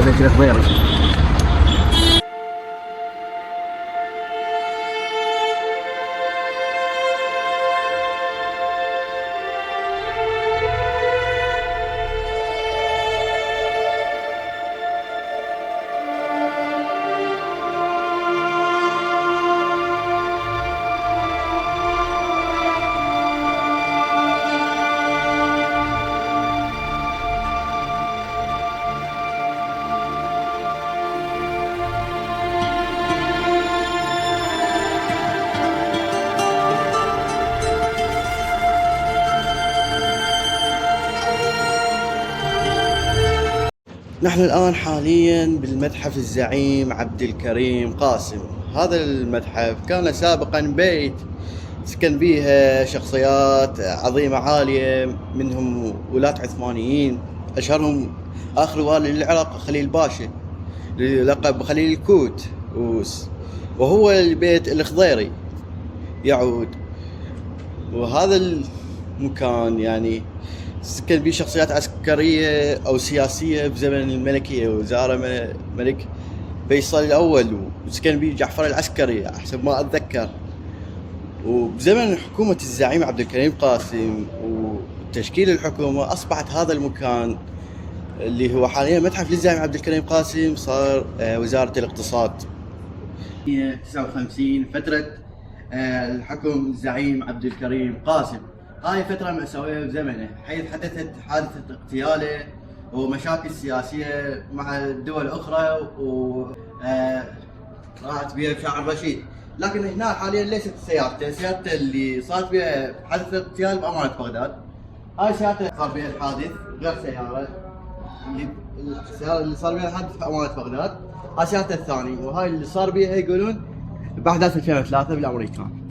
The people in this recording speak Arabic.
بيت الخضيري. نحن الآن حاليا بالمتحف الزعيم عبد الكريم قاسم. هذا المتحف كان سابقا بيت سكن بيها شخصيات عظيمة عالية، منهم ولاة عثمانيين، أشهرهم آخر والي للعراق خليل باشا لقب خليل الكوت، وهو البيت الخضيري يعود. وهذا المكان يعني سكن به شخصيات عسكرية أو سياسية بزمن الملكية، وزار ملك فيصل الأول، وسكن به جعفر العسكري حسب ما أتذكر. وبزمن حكومة الزعيم عبد الكريم قاسم وتشكيل الحكومة أصبحت هذا المكان اللي هو حاليا متحف للزعيم عبد الكريم قاسم صار وزارة الاقتصاد. 59 فترة الحكم الزعيم عبد الكريم قاسم، هاي فترة مأساوية بزمنه، حيث حدثت حادثة اغتياله ومشاكل سياسية مع الدول الأخرى، راحت بها شاعر رشيد. لكن هنا حاليا ليست سيارته اللي صارت بها حادث اغتيال بأمانة بغداد. هاي سيارته صار بها الحادث غير سيارة، السيارة اللي صار بها الحادث بأمانة بغداد، هاي سيارته الثانية، وهاي اللي صار بها يقولون بأحداث 2003 بالأمريكان.